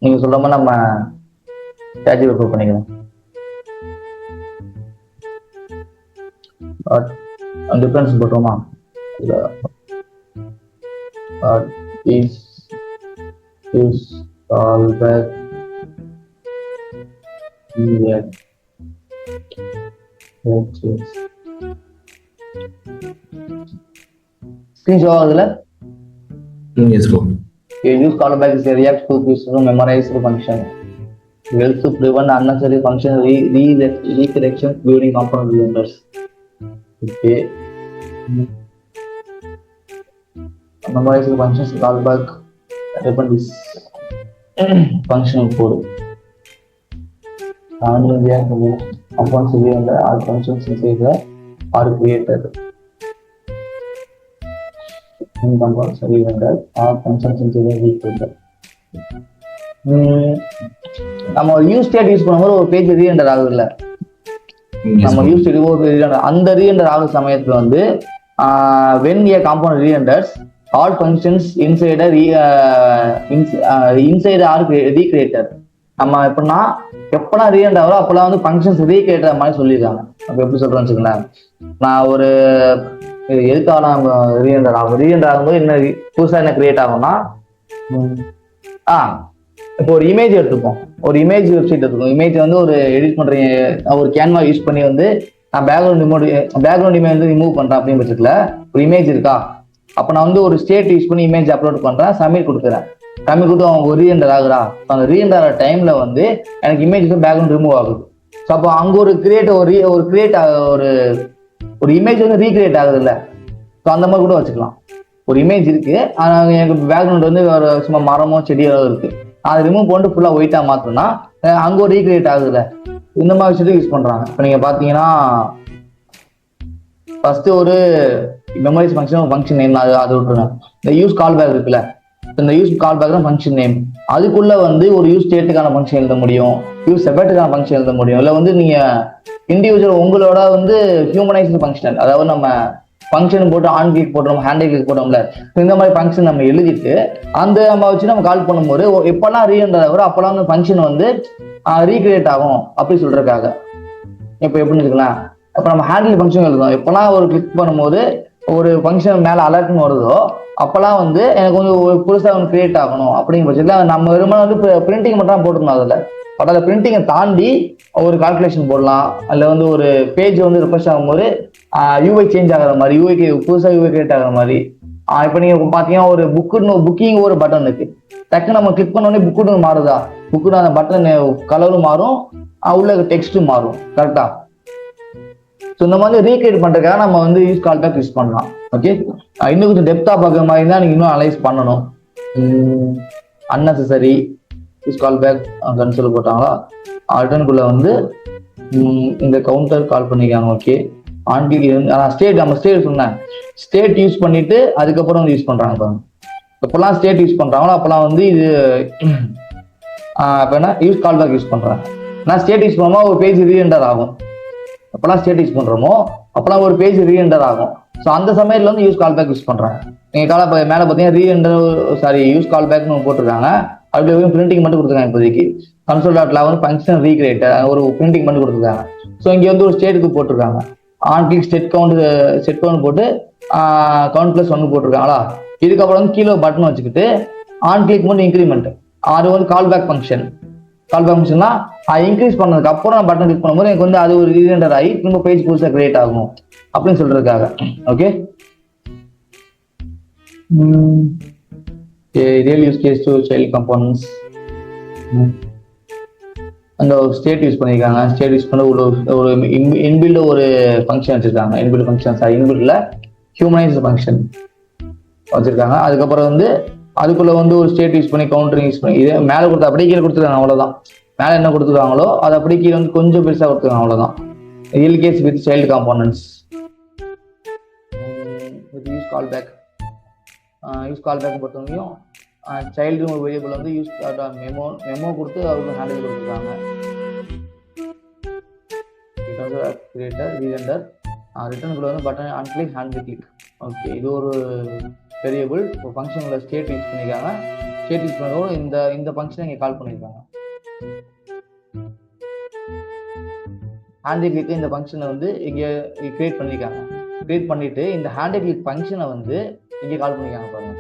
நீங்க சொல்ற மாதிரி நம்ம ஸ்டாச்சு ப்ரூவ் பண்ணிக்கலாம். டிஃபரன்ஸ் போட்டோமா? is callback period. Screen show ஆகுதுல? Yes, bro. Use callback is a React hook used to memorize the function. It helps to prevent unnecessary function redirections during component remembers. Okay. Memorize the functions callback depend is functional code. Handling React components and all functions inside are created. Components are all functions inside are created. நம்ம use state use பண்ணும்போது ஒரு page ரீஎண்டர் ஆகுது இல்ல, நம்ம use state ரீஎண்டர், அந்த ரீஎண்டர் ஆகுற சமயத்துல வந்து when a component re-renders all functions inside are recreated. நம்ம எப்படின்னா எப்பெல்லாம் ரீஎண்டர் ஆகிறோம் அப்பெல்லாம் வந்து ஃபங்க்ஷன்ஸ் ரீக்ரியேட் மாதிரி சொல்லியிருக்காங்க. அப்போ எப்படி சொல்றேன்னு வச்சுக்கோங்களேன், நான் ஒரு எதுக்காக நம்ம ரீஎண்டர் ஆகும்போது என்ன புதுசாக என்ன கிரியேட் ஆகும்னா, இப்போ ஒரு இமேஜ் எடுத்துப்போம், ஒரு இமேஜ் வெப்சைட் எடுத்துப்போம். இமேஜ் வந்து ஒரு எடிட் பண்றீங்க, ஒரு கேன்வா யூஸ் பண்ணி வந்து நான் பேக்ரவுண்ட் இமேஜ் வந்து ரிமூவ் பண்றேன் அப்படின்னு பட்சத்துல ஒரு இமேஜ் இருக்கா, அப்ப நான் வந்து ஒரு ஸ்டேட் யூஸ் பண்ணி இமேஜ் அப்லோட் பண்றேன், சப்மிட் கொடுக்குறேன். சப்மிட் கொடுத்து அவங்க ஒரு ரீஎண்டர் ஆகுறா, அந்த ரீஎண்டர் ஆகிற டைம்ல வந்து எனக்கு இமேஜ் பேக்ரவுண்ட் ரிமூவ் ஆகுது. ஸோ அப்போ அங்க ஒரு இமேஜ் வந்து ரீக்ரியேட் ஆகுது இல்ல, ஸோ அந்த மாதிரி கூட வச்சுக்கலாம். ஒரு இமேஜ் இருக்கு, எனக்கு பேக்ரவுண்ட் வந்து ஒரு சும்மா மரமோ செடியோ இருக்கு, அதை ரிமூவ் பண்ணிட்டு ஃபுல்லா ஒயிட்டா மாத்தோம்னா அங்க ஒரு ரீக்ரியேட் ஆகுதுல்ல, இந்த மாதிரி விஷயத்துக்கு யூஸ் பண்றாங்க. இப்போ நீங்க பாத்தீங்கன்னா ஃபர்ஸ்ட் ஒரு மெமரிஸ் ஃபங்க்ஷன் நேம் அது விட்டுருங்க. இந்த யூஸ் கால் பேக் இருக்குல்ல, இந்த யூஸ் கால் பேக் தான் ஃபங்க்ஷன் நேம். அதுக்குள்ள வந்து ஒரு யூஸ் ஸ்டேட்டுக்கான ஃபங்க்ஷன் எழுத முடியும், யூஸ் செப்பரேட்டுக்கான ஃபங்க்ஷன் எழுத முடியும், இல்லை வந்து நீங்க இண்டிவிஜுவல் உங்களோட வந்து ஹியூமனைஸ்டு ஃபங்க்ஷனல், அதாவது நம்ம ஃபங்க்ஷன் போட்டு ஆன் கிளிக் போட்டோம், ஹேண்டில் கிளிக் போட்டோம்ல, இந்த மாதிரி ஃபங்க்ஷன் நம்ம எழுதிட்டு அந்த நம்ம வச்சு நம்ம கால் பண்ணும்போது எப்பெல்லாம் ரீஎண்டர் ஆகும் அப்பெல்லாம் வந்து ஃபங்க்ஷன் வந்து ரீக்ரியேட் ஆகும் அப்படி சொல்றதுக்காக. இப்போ எப்படின்னு வச்சுக்கலாம், இப்போ நம்ம ஹேண்டில் ஃபங்க்ஷன் எழுதும், எப்பெல்லாம் ஒரு கிளிக் பண்ணும்போது ஒரு ஃபங்க்ஷன் மேலே அலர்ட்னு வருதோ அப்பெல்லாம் வந்து எனக்கு வந்து ஒரு புதுசாக ஒன்று கிரியேட் ஆகணும் அப்படிங்கிற பட்சத்தில் நம்ம வெறுமனே வந்து பிரிண்டிங் மட்டும் தான் போட்டுக்கணும். பட் அதில் பிரிண்டிங்கை தாண்டி ஒரு கால்குலேஷன் போடலாம், அதில் வந்து ஒரு பேஜ் வந்து ரிஃப்ரெஷ் ஆகும்போது யூஐ சேஞ்ச் ஆகிற மாதிரி, யூஐக்கு புதுசாக யூஐ கிரியேட் ஆகிற மாதிரி. இப்போ நீங்கள் பார்த்தீங்கன்னா ஒரு புக்கிங் ஒரு பட்டன் இருக்கு, டக்குன்னு நம்ம கிளிக் பண்ணோடனே புக்குன்னு மாறுதா, புக்குன்னு அந்த பட்டன் கலரும் மாறும், உள்ள டெக்ஸ்ட்டும் மாறும், கரெக்டா? ஸோ இந்த மாதிரி ரீக்ரியேட் பண்றதுக்காக நம்ம வந்து யூஸ் கால் பேக் யூஸ் பண்ணலாம். ஓகே, இன்னும் கொஞ்சம் டெப்தா பார்க்குற மாதிரி தான் நீங்க இன்னும் அனலைஸ் பண்ணணும். அன்னெசரி யூஸ் கால் பேக் கன்சோல் போட்டாங்களா, ரிட்டர்னுக்குள்ள வந்து இந்த கவுண்டர் கால் பண்ணிக்காங்க. ஓகே, ஸ்டேட் நம்ம ஸ்டேட் சொன்னேன், ஸ்டேட் யூஸ் பண்ணிட்டு அதுக்கப்புறம் வந்து யூஸ் பண்றாங்க பாருங்க. எப்பெல்லாம் ஸ்டேட் யூஸ் பண்றாங்களோ அப்பெல்லாம் வந்து இது இப்போ என்ன யூஸ் கால் பேக் யூஸ் பண்றாங்க. நான் ஸ்டேட் யூஸ் பண்ணுமா ஒரு பேஜ் ரீஎண்டர் ஆகும், அப்பெல்லாம் ஸ்டேட் யூஸ் பண்றோமோ அப்பெல்லாம் ஒரு பேஜ் ரீஎண்டர் ஆகும். ஸோ அந்த சமயத்துல வந்து யூஸ் கால் பேக் யூஸ் பண்றாங்க. நீங்க மேல பாத்தீங்கன்னா யூஸ் கால் பேக்னு போட்டிருக்காங்க, அப்படி பிரிண்டிங் மட்டும் கொடுத்துருக்காங்க. இப்போதைக்கு console.11 ஃபங்க்ஷன் ரீக்ரியேட்டர் ஒரு பிரிண்டிங் மட்டும் கொடுத்துருக்காங்க. ஸோ இங்க வந்து ஒரு ஸ்டேட்டுக்கு போட்டிருக்காங்க, ஆன் கிளிக் செட் கவுண்ட் போட்டு கவுண்ட் பிளஸ் 1 போட்டிருக்காங்களா. இதுக்கப்புறம் வந்து கீழே பட்டன் வச்சுக்கிட்டு ஆன் கிளிக் மட்டும் இன்க்ரிமெண்ட், அது வந்து கால் பேக் ஃபங்க்ஷன்னா இன்க்ரீஸ் பண்ணதுக்கு அப்புறம் பட்டன் கிளிக் பண்ணும்போது எனக்கு வந்து அது ஒரு ரீரெண்டர் ஆகி திரும்ப பேஜ் புதுசாக கிரியேட் ஆகும் அப்படின்னு சொல்றதுக்காக. Okay, real use case to child components. அந்த ஸ்டேட் யூஸ் பண்ணியிருக்காங்க, ஸ்டேட் யூஸ் பண்ண ஒரு இன்பில்ட் ஒரு ஃபங்க்ஷன் வச்சிருக்காங்க, இன்பில்ட்ல ஹியூமனைஸ்டு ஃபங்க்ஷன் வச்சிருக்காங்க. அதுக்கப்புறம் வந்து அதுக்குள்ள வந்து ஒரு ஸ்டேட் யூஸ் பண்ணி கவுண்டரிங் யூஸ் பண்ணி இதே மேலே கொடுத்து அப்படியே கீழே கொடுத்துருக்காங்க, அவ்வளோதான். மேலே என்ன கொடுத்துருக்காங்களோ அதை அப்படியே கீழே வந்து கொஞ்சம் பெருசாக கொடுத்துருக்காங்க, அவ்வளோதான். Real case with child components. Use call back பொறுத்தவரைக்கும் சைல்டு வேரியபிள் வந்து யூஸ் மெமோ கொடுத்து அவருக்கு ஹேண்டில் கொடுத்துருக்காங்க. கிரியேட்டர் ரீரெண்டர் ரிட்டர்னுக்குள்ள வந்து button on click hand click. Okay, இது ஒரு வேரியபிள் ஃபங்க்ஷனோட ஸ்டேட் யூஸ் பண்ணிக்காங்க. ஸ்டேட் யூஸ் பண்ணதோட இந்த ஃபங்க்ஷனை இங்கே கால் பண்ணியிருக்காங்க. ஹேண்ட் கிளிக் இந்த ஃபங்க்ஷனை வந்து இங்கே கிரியேட் பண்ணியிருக்காங்க. கிரியேட் பண்ணிட்டு இந்த ஹேண்ட் கிளிக் ஃபங்க்ஷனை வந்து இங்கே கால் பண்ணியிருக்காங்க பாருங்க.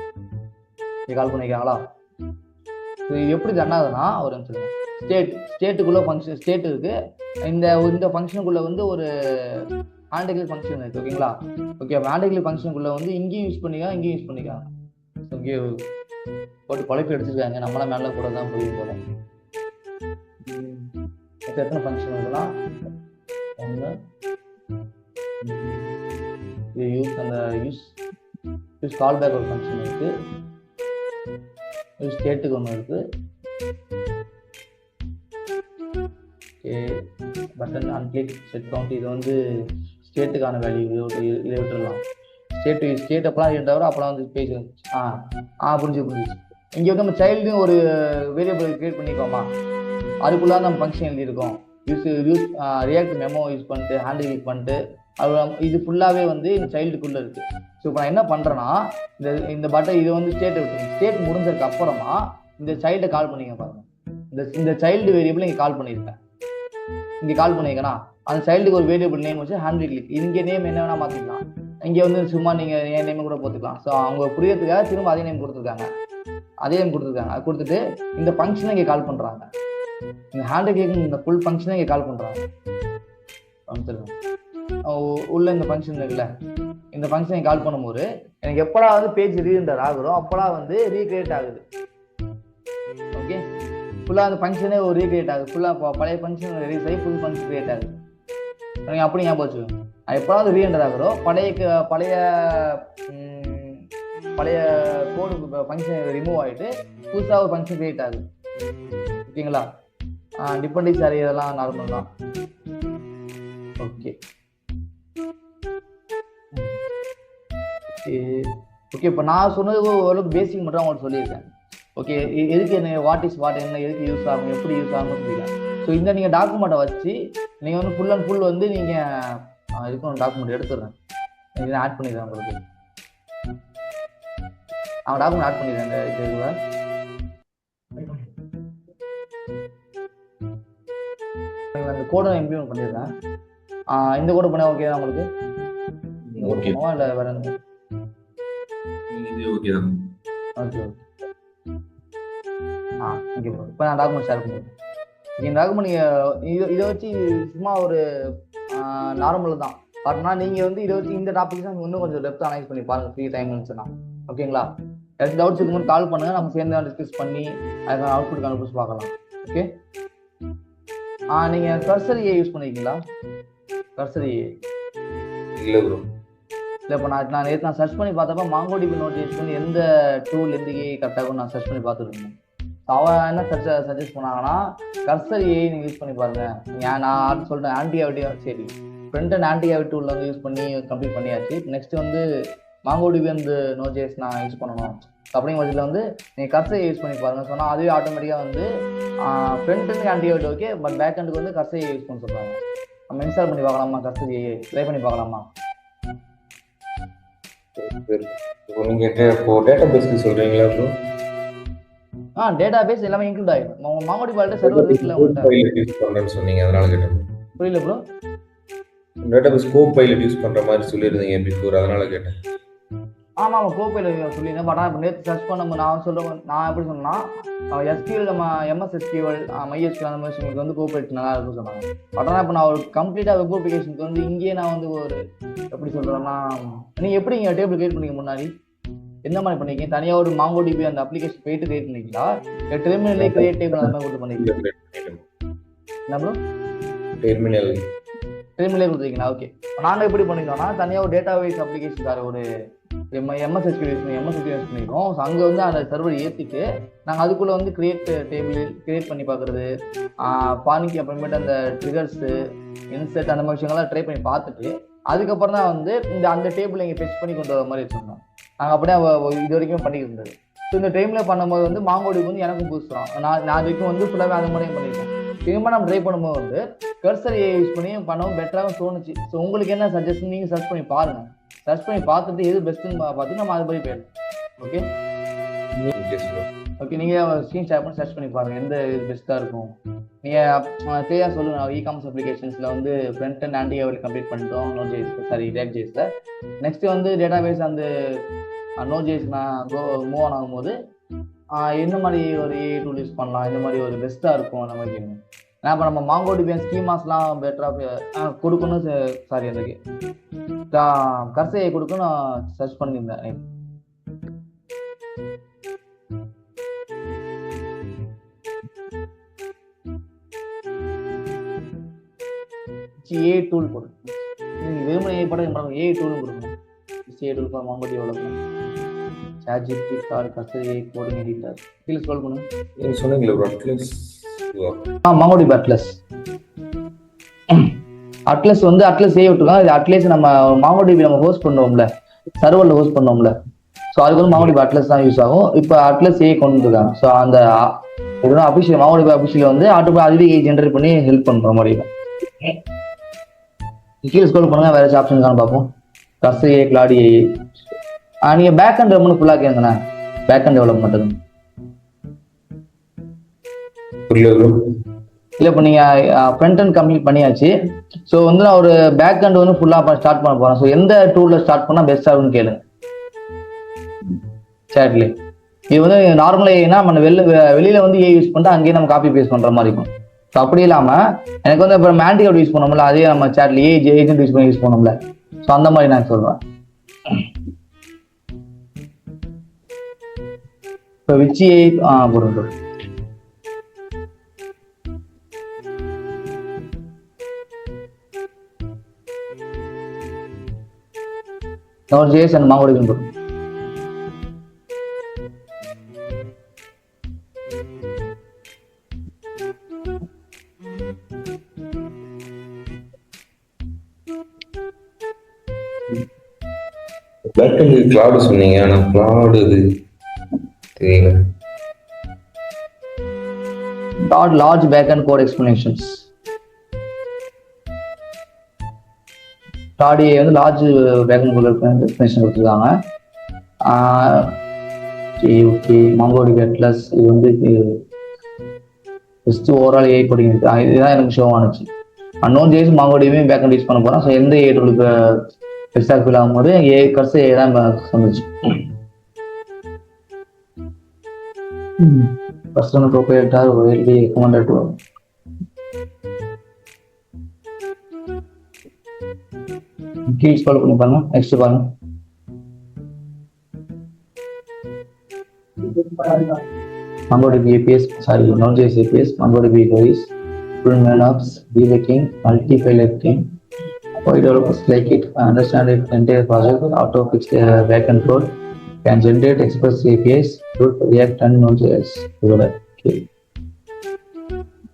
இங்கே கால் பண்ணியிருக்காங்களா? இது எப்படி தண்ணாதுன்னா ஒரு நிமிஷம், ஸ்டேட்டுக்குள்ள ஃபங்க்ஷன் ஸ்டேட் இருக்கு. இந்த ஃபங்க்ஷனுக்குள்ள வந்து ஒரு ஹேண்ட் கிளிக் ஃபங்க்ஷன் இருக்கு. ஓகேங்களா? ஓகே, ஹேண்ட் கிளிக் ஃபங்க்ஷனுக்குள்ள வந்து இங்கேயும் யூஸ் பண்ணிக்கலாம், இங்கேயும் யூஸ் பண்ணிக்கலாம். இங்கே போட்டு குழப்பி எடுத்துருக்காங்க. நம்மளாம் மேலே கூட தான் புரியும் போல. இப்போ எத்தனை ஃபங்க்ஷன் இருக்குன்னா ஒன்று யூஸ் கால் பேக் ஒரு ஃபங்க்ஷன் இருக்கு. யூஸ் ஸ்டேட்டுக்கு ஒன்று இருக்கு. பட்டன் அன்கிளிக் செட் கவுண்ட் இது வந்து ஸ்டேட்டுக்கான வேல்யூ. இதை விட்டுடலாம். ஸ்டேட் அப்பெல்லாம் இருந்தாலும் அப்பெல்லாம் வந்து பேஜ் புரிஞ்சு. இங்கே வந்து நம்ம சைல்டு ஒரு வேரியபிள் கிரியேட் பண்ணிக்கோமா, அதுக்குள்ள நம்ம ஃபங்க்ஷன் எழுதியிருக்கோம். யூஸ் ரியாக்ட் மெமோ யூஸ் பண்ணிட்டு ஹேண்டில் கிளிக் பண்ணிட்டு அது இது ஃபுல்லாகவே வந்து இந்த சைல்டுக்குள்ளே இருக்குது. ஸோ இப்போ நான் என்ன பண்ணுறேன்னா இந்த பட்டன் இது வந்து ஸ்டேட்டை விட்டுருங்க. ஸ்டேட் முடிஞ்சதுக்கு அப்புறமா இந்த சைல்டை கால் பண்ணிங்க பாருங்க. இந்த சைல்டு வேரியபிள் இங்கே கால் பண்ணியிருக்கேன். இங்கே கால் பண்ணியிருக்கேன்னா அந்த சைல்டுக்கு ஒரு வேரியபிள் நேம் வச்சு ஹேண்டில் கிளிக். இங்கே நேம் என்ன வேணால் மாற்றிக்கலாம். இங்கே வந்து சும்மா நீங்கள் என் நேம் கூட போட்டுக்கலாம். ஸோ அவங்க புரியறதுக்காக திரும்ப அதே நேம் கொடுத்துருக்காங்க. அது கொடுத்துட்டு இந்த ஃபங்க்ஷனை இங்கே கால் பண்ணுறாங்க. இந்த ஹேண்ட் கிளிக் இந்த ஃபுல் ஃபங்க்ஷனை இங்கே கால் பண்ணுறாங்க. உள்ள இந்த ஃபங்க்ஷன் இருக்குல்ல, இந்த ஃபங்க்ஷனை கால் பண்ணும்போது எனக்கு எப்படா வந்து பேஜ் ரீஎண்டர் ஆகுறோம் அப்படா வந்து ரீக்ரியேட் ஆகுது. ஓகே, ஃபுல்லாக அந்த ஃபங்க்ஷனே ஒரு ரீக்ரியேட் ஆகுது. ஃபுல்லாக பழைய ஃபங்க்ஷன் ரிலீஸ் ஆகி ஃபுல் ஃபங்க்ஷன் கிரியேட் ஆகுது. நீங்கள் அப்படி ஞாபகம் வச்சுக்கோங்க. எப்படாவது ரீஎண்டர் ஆகுறோம் பழைய கோடு ஃபங்க்ஷன் ரிமூவ் ஆகிட்டு புதுசாக ஒரு ஃபங்க்ஷன் கிரியேட் ஆகுது. ஓகேங்களா? டிபெண்டன்சி அரே இதெல்லாம் நார்மல் தான். ஓகே, இப்போ நான் சொன்னது ஓரளவுக்கு பேசிக் மட்டும் அவங்களுக்கு சொல்லியிருக்கேன். ஓகே, எதுக்கு என்ன வாட் என்ன எதுக்கு யூஸ் ஆகும், எப்படி யூஸ் ஆகும்னு சொல்லியிருக்கேன். ஸோ இந்த நீங்கள் டாக்குமெண்ட்டை வச்சு நீங்கள் வந்து ஃபுல் அண்ட் ஃபுல் வந்து நீங்கள் இதுக்கு ஒரு டாக்குமெண்ட் எடுத்துடுறேன். இதை ஆட் பண்ணிடுறேன். உங்களுக்கு டாக்குமெண்ட் ஆட் பண்ணிடுறேன். இந்த இதில் அந்த கோடை இம்ப்ளிமெண்ட் பண்ணிடுறேன். இந்த கோடை பண்ண ஓகே தான் உங்களுக்கு? இல்லை வேற எந்த? Okay okay. ஓகே ப்ரோ, இப்போ நான் டாக்குமெண்ட் ஷேர் பண்ணுறேன். இந்த டாக்குமெண்ட் நீங்கள் இதை வச்சு சும்மா ஒரு நார்மல் தான். பட்னா நீங்கள் வந்து இதை வச்சு இந்த டாபிக்ஸ் இன்னும் கொஞ்சம் டெப்த் அனலைஸ் பண்ணி பாருங்கள் ஃப்ரீ டைம் இருந்துச்சுன்னா. ஓகேங்களா? ஏதாச்சும் டவுட்ஸ் இருக்கும்போது கால் பண்ணுங்கள். நம்ம சேர்ந்து டிஸ்கஸ் பண்ணி அதுக்கான அவுட்புட் கண்டுபிடிச்சு பார்க்கலாம். ஓகே, நீங்கள் கர்சர் ஏ யூஸ் பண்ணிருக்கீங்களா? கர்சர் ஏ இல்லை ப்ரோ. இல்லை, இப்போ நான் நேற்று சர்ச் பண்ணி பார்த்தப்ப மாங்கோடிபி நோட்டிஃபிகேஷன் எந்த டூல் எந்த ஏ கரெக்டாகும் நான் சர்ச் பண்ணி பார்த்துருக்கேன். அவன் என்ன சஜஸ்ட் பண்ணாங்கன்னா கர்சர் ஏ நீங்கள் யூஸ் பண்ணி பாருங்க. நான் சொல்லிட்டேன் ஆன்டிஆவிட்டியா. சரி, ஃப்ரண்ட் அண்ட் ஆன்டிஆவிட் டூலில் வந்து யூஸ் பண்ணி கம்ப்ளீட் பண்ணியாச்சு. நெக்ஸ்ட் வந்து மாங்கோடிபி அந்த நோஜேஸ் நான் யூஸ் பண்ணணும் அப்படிங்கிற பட்சத்தில் வந்து நீங்கள் கர்சர் யூஸ் பண்ணி பாருங்க. சொன்னால் அதுவே ஆட்டோமேட்டிக்காக வந்து ஃப்ரண்ட் அண்ட் ஆன்டிஆவிட் ஓகே, பட் பேக் ஹேண்டுக்கு வந்து கர்சர் யூஸ் பண்ண சொல்கிறாங்க. நம்ம இன்ஸ்டால் பண்ணி பார்க்கலாமா? கர்சர் ட்ரை பண்ணி பார்க்கலாமா? நீங்க இப்போ டேட்டாபேஸ்க்கு சொல்றீங்களா ப்ரோ? டேட்டாபேஸ் எல்லாமே இன்க்ளூட் ஆயிடும். மாங்கோடிபி வால்ட் சர்வர் இருக்குல பைலட் யூஸ் பண்றேன்னு சொன்னீங்க, அதனால கேட்டேன். புரியல ப்ரோ? டேட்டாபேஸ் பைலட் யூஸ் பண்ற மாதிரி சொல்லிருந்தீங்க பிஃபோர், அதனால கேட்டேன். ஆமா கோபைலட் சொல்லியிருந்தேன். பட் இப்போ நேற்று சர்ச் பண்ணும்போது நான் எப்படி சொன்னா எஸ்கியூஎல் நம்ம MS SQL MySQL அந்த மாதிரி உங்களுக்கு வந்து கோபைலட் நல்லா இருக்குன்னு சொன்னாங்க. பட் ஆனால் இப்போ நான் ஒரு கம்ப்ளீட்டாக வெப் அப்ளிகேஷனுக்கு வந்து இங்கேயே நான் வந்து ஒரு எப்படி சொல்கிறேன்னா, நீங்கள் எப்படி இங்கே டேபிள் கிரியேட் பண்ணீங்க முன்னாடி என்ன மாதிரி பண்ணிருக்கீங்க? தனியாக ஒரு மாங்கோடிபி அந்த அப்ளிகேஷன் போயிட்டு கிரியேட் பண்ணிக்கலாம், டெர்மினலே கிரியேட் டேபிள் அந்த மாதிரி கொடுத்து பண்ணிருக்கீங்க. என்ன ப்ரோ? டெர்மினலே கொடுத்துருக்கீங்களா? ஓகே, நாங்கள் எப்படி பண்ணிக்கிறோம்னா தனியாக ஒரு டேட்டா வைஸ் அப்ளிகேஷனுக்காக ஒரு MS SQL யூஸ் பண்ணிக்கிறோம். ஸோ அங்கே வந்து அந்த சர்வர் ஏற்றிட்டு நாங்கள் அதுக்குள்ளே வந்து கிரியேட் பண்ணி பார்க்குறது, பானிக்கு அப்புறமேட்டு அந்த ட்ரிகர்ஸு இன்செர்ட் அந்த மாதிரி விஷயங்கள்லாம் ட்ரை பண்ணி பார்த்துட்டு அதுக்கப்புறம் தான் வந்து அந்த டேபிள் இங்கே ஃபெச் பண்ணி கொண்டு வர மாதிரி வச்சுருந்தோம். நாங்கள் அப்படியே இது வரைக்கும் பண்ணிக்கிட்டு இருந்தது. ஸோ இந்த டைமில் பண்ணும்போது வந்து மாங்கோடிபி வந்து எனக்கும் புதுசுறோம். நான் வரைக்கும் வந்து ஃபுல்லாகவே அந்த மாதிரியும் பண்ணியிருக்கேன். திரும்ப நம்ம ட்ரை பண்ணும்போது வந்து கர்சர் யூஸ் பண்ணி பண்ணவும் பெட்டராகவும் தோணுச்சு. ஸோ உங்களுக்கு என்ன சஜஷன் நீங்கள் சர்ச் பண்ணி பாருங்கள். சர்ச் பண்ணி பார்த்துட்டு எது பெஸ்ட்டுன்னு பார்த்து நம்ம அது மாதிரி போயிடலாம். ஓகே. ஓகே, நீங்கள் ஸ்க்ரீன் ஷேர் பண்ணி சர்ச் பண்ணி பாருங்கள் எந்த இது பெஸ்ட்டாக இருக்கும். நீங்கள் கிளியராக சொல்லுங்கள். இ-காமர்ஸ் அப்ளிகேஷன்ஸில் வந்து front and anti level complete பண்ணிட்டோம் Node.js, சாரி React.jsல. நெக்ஸ்ட்டு வந்து டேட்டாபேஸ் அந்த Node.js நான் மூவ் ஆன் ஆகும்போது எந்த மாதிரி ஒரு ஏஐ டூல் யூஸ் பண்ணலாம், இந்த மாதிரி ஒரு பெஸ்ட்டாக இருக்கும் அந்த மாதிரி கேட்கணும். ஏன்னா இப்போ நம்ம MongoDB ஸ்கீமாஸ்லாம் பெட்டராக கொடுக்கணும். சாரி, அந்த கர்சையை கொடுக்கணும் நான் சர்ச் பண்ணியிருந்தேன். ஏஐ டூல் கொடுக்கணும். நீங்கள் வெறும் ஏஐ படம் ஏஐ டூலும் கொடுக்கணும். AI tool for MongoDB development, ChatGPT, cursor AI coding editor. கீழே ஸ்க்ரோல் பண்ணுங்க. நீங்கள் சொன்னீங்களே அட்லஸ். MongoDB அட்லஸ் வந்து அட்லஸ் ஏஐ விட்டுருக்காங்க. இது அட்லஸ் நம்ம MongoDB நம்ம ஹோஸ்ட் பண்ணுவோம்ல, சர்வரில் ஹோஸ்ட் பண்ணுவோம்ல, ஸோ அதுக்கு வந்து MongoDB அட்லஸ் தான் யூஸ் ஆகும். இப்போ அட்லஸ் ஏஐ கொண்டு வந்துருக்காங்க. ஸோ அந்த இதெல்லாம் அபிஷியல் MongoDB அபிஷியல் வந்து அதுவே ஏஐ ஜென்ரேட் பண்ணி ஹெல்ப் பண்ணுறோம் மாதிரி. கீழே ஸ்க்ரோல் பண்ணுங்க, வேற ஏதாச்சும் ஆப்ஷன் இருக்கான்னு பார்ப்போம். Cursor AI, Claude AI. நீங்கள் பேக் அண்ட் டெவலப்மெண்ட் ஃபுல்லாக கேட்குங்கண்ணா. பேக் அண்ட் டெவலப்மெண்ட் இல்லை, இப்போ நீங்கள் ஃப்ரண்ட் அண்ட் கம்ப்ளீட் பண்ணியாச்சு. ஸோ வந்து நான் ஒரு பேக் அண்ட் வந்து ஃபுல்லாக ஸ்டார்ட் பண்ண போகிறேன். ஸோ எந்த டூலில் ஸ்டார்ட் பண்ணால் பெஸ்ட்டாக இருக்குன்னு கேளுங்க சேட்லேயே. இது வந்து நார்மலாக ஏன்னா நம்ம வெளியில் வந்து ஏஐ யூஸ் பண்ணிட்டு அங்கேயே நம்ம காப்பி பேஸ்ட் பண்ணுற மாதிரி இருக்கும். ஸோ அப்படி இல்லாமல் எனக்கு வந்து இப்போ மேண்டிகோட் யூஸ் பண்ணோம்ல, அதே நம்ம சேட்ல ஏஜென்ட் யூஸ் பண்ணோம்ல, ஸோ அந்த மாதிரி நான் சொல்கிறேன். இப்போ விச் ஏஐ போடுறோம். Node.js and MongoDB input. Backend cloud சொன்னீங்க, ஆனா கிளவுட் இது தெரியல. Large backend code explanations. Claude வந்து லார்ஜ் பேக்கெண்ட் கோட் எக்ஸ்பிளனேஷன் கொடுத்துருக்காங்க. ஓகே, MongoDB அட்லஸ் இது வந்து ஜஸ்ட் ஓவரால் ஏஐ கோடிங் இருக்கு. இதுதான் எனக்கு ஷோ ஆனிச்சு. Node.js MongoDB பேக்கெண்ட் யூஸ் பண்ண போகிறேன். ஸோ எந்த ஏஐ டூலுக்கு பெஸ்ட்டாக ஃபீல் ஆகும்போது கர்சர் ஏஐ தான் சொன்னிச்சு. Personal proprietor widely recommended to கீழ் ஸ்க்ரோல் பண்ணி பாருங்க. நெக்ஸ்ட் பாருங்க. MongoDB APIs, sorry Node.js APIs, MongoDB queries, full maps, debugging, multi-piloting. Why developers like it? Understand it entire project, auto fix backend code, can generate express APIs, root React and Node.js. Okay.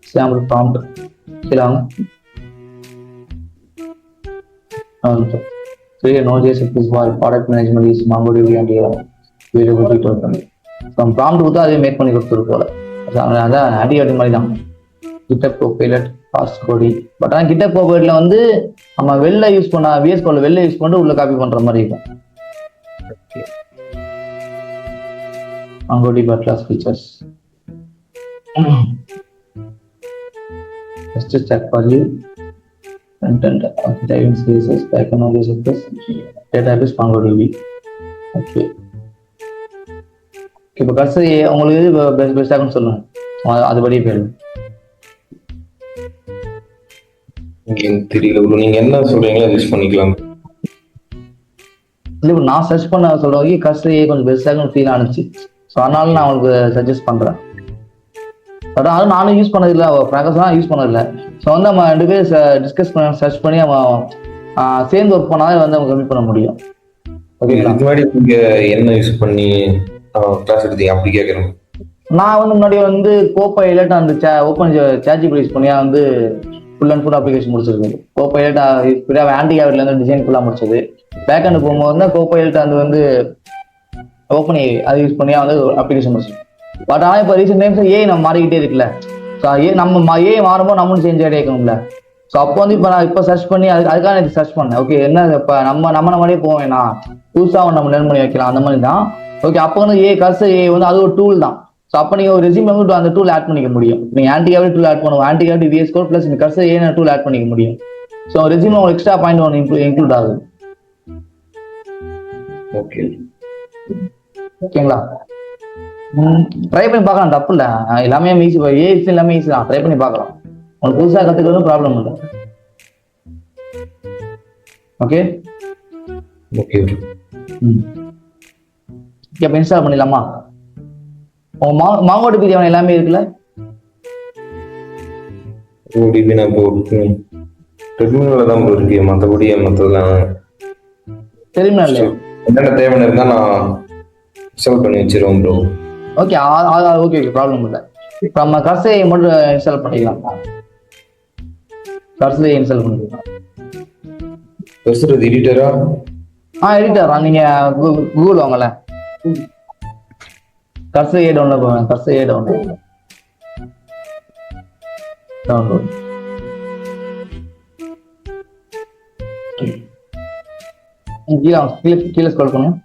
Example prompt. Create a Node.js APIs for product management is MongoDB and availability token. So prompt கொடுத்தா அதே make பண்ணி கொடுத்துருக்கோம். அதான் antibiotic மாதிரி தான். GitHub Copilot, fast coding. But ஆனால் GitHub Copilotல வந்து நம்ம வெளில யூஸ் பண்ண VS Code வெளில யூஸ் பண்ணிட்டு உள்ள காப்பி பண்ற மாதிரி இருக்கும். MongoDB Atlas features. Just check for you. Content diving CSS, backend Node.js APIs, database MongoDB. Okay. இப்போ கர்சர் உங்களுக்கு பெஸ்ட்டாகுன்னு சொல்லுங்க, அதுபடியே போயிடும். தெரியல ப்ரோ, நீங்க என்ன சொல்றீங்களோ யூஸ் பண்ணிக்கலாம். இல்லை இப்போ நான் சர்ச் பண்ண சொல்றவங்க கர்சர் கொஞ்சம் பெஸ்ட்டாகுன்னு ஃபீல் ஆனிச்சு. ஸோ அதனால நான் உங்களுக்கு சஜஸ்ட் பண்றேன். பட் அதுவும் நானும் யூஸ் பண்ணதில்லை, ப்ராக்டிஸ்லாம் யூஸ் பண்ணதில்லை. ஸோ வந்து நம்ம 2 பேர் டிஸ்கஸ் பண்ண சர்ச் பண்ணி நம்ம சேர்ந்து ஒர்க் பண்ணாலே வந்து நம்ம கம்மி பண்ண முடியும். ஓகேங்களா? முன்னாடி நீங்க என்ன யூஸ் பண்ணி கிளாஸ் எடுத்தீங்க அப்படி கேட்குறேன். நான் வந்து முன்னாடி வந்து கோபைலட் அந்த ஓப்பன் ChatGPT யூஸ் பண்ணி வந்து ஃபுல் அண்ட் ஃபுல் அப்ளிகேஷன் முடிச்சிருக்கேன். கோபைலட் ஆன்டிகாவிட்ல இருந்து டிசைன் ஃபுல்லாக முடிச்சது. பேக்கெண்ட் போகும்போது தான் கோபைலட் அந்த வந்து ஓப்பன் அதை யூஸ் பண்ணி வந்து அப்ளிகேஷன் முடிச்சிருக்கேன். பட் ஆனால் இப்போ ரீசெண்ட் டைம்ஸ் ஏஐ நம்ம மாறிக்கிட்டே இருக்குல்ல. ஸோ நம்ம ஏஐ மாறும்போது நம்மளும் சேஞ்ச் ஆகிட்டே இருக்கணும்ல. ஸோ அப்போ வந்து இப்போ நான் இப்போ சர்ச் பண்ணி அதுக்காக எனக்கு சர்ச் பண்ணேன். ஓகே, என்ன இப்போ நம்ம மாதிரியே போவேன், நான் புதுசாக நம்ம லேர்ன் பண்ணி வைக்கலாம் அந்த மாதிரி தான். ஓகே, அப்போ வந்து கர்சர் ஏ வந்து அது ஒரு டூல் தான். ஸோ அப்போ நீங்கள் ஒரு ரெசியூம் வந்து அந்த டூல் ஆட் பண்ணிக்க முடியும். நீங்கள் ஆன்டி கேவிட்டி டூல் ஆட் பண்ணுவோம், Antigravity VS Code plus இந்த கர்சர் ஏ டூல் ஆட் பண்ணிக்க முடியும். ஸோ ரெசியூம் உங்களுக்கு எக்ஸ்ட்ரா பாயிண்ட் ஒன்று இன்க்ளூட் ஆகுது. ஓகே ஓகேங்களா? ட்ரை பண்ணி பார்க்கலாம், தப்பு இல்லை. எல்லாமே ஈஸி, ஏஐஸ் எல்லாமே ஈஸி தான், ட்ரை பண்ணி பார்க்கலாம். உங்களுக்கு புதுசாக கற்றுக்கிறதும் ப்ராப்ளம் இல்லை. ஓகே ஓகே இப்போ இன்ஸ்டால் பண்ணிடலாமா? உங்க மாங்கோடிபி தேவை எல்லாமே இருக்குல்ல? ஓடிபி நான் இப்போ டெர்மினல்ல தான் ப்ரோ இருக்கு, மற்றபடி மற்றதெல்லாம் டெர்மினல் என்னென்ன தேவைன்னு இருந்தா நான் இன்ஸ்டால் பண்ணி வச்சிருவோம் ப்ரோ. ஓகே ஓகே ப்ராப்ளம் இல்லை. இப்போ நம்ம கர்சரை மட்டும் இன்ஸ்டால் பண்ணிக்கலாம். கர்சரை இன்ஸ்டால் பண்ணிக்கலாம். கர்சர் எடிட்டரா? எடிட்டரா? நீங்க கூகுள் வாங்கல, கர்சர் ஏ டவுன்லோட் பண்ணுங்க. கர்சர் ஏ டவுன்லோட் கீழே ஸ்க்ரோல் பண்ணுங்க.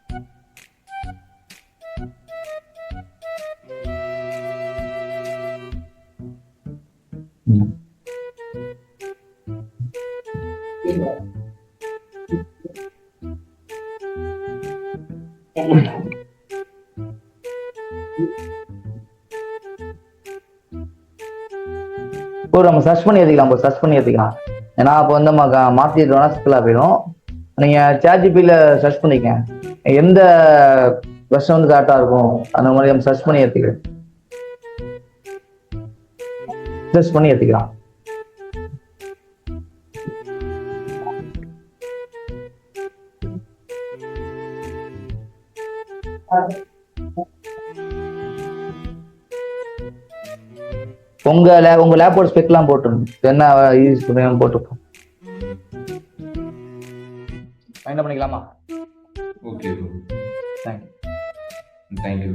நம்ம சர்ச் பண்ணி எடுத்துக்கலாம். ஏன்னா அப்போ வந்து நம்ம மாற்றிட்டோம்னா சிக்கலாக போயிடும். நீங்கள் ChatGPT சர்ச் பண்ணிக்க, எந்த வெர்ஷன் வந்து கரெக்டாக இருக்கும் அந்த மாதிரி நம்ம சர்ச் பண்ணி எடுத்துக்கலாம். உங்க லேப்போட ஸ்பெக்லாம் போட்டுருங்க, என்ன யூஸ் பண்ணி போட்டுப்போம். ஃபைண்ட் பண்ணிக்கலாமா? Okay bro, thank you. தேங்க்யூ.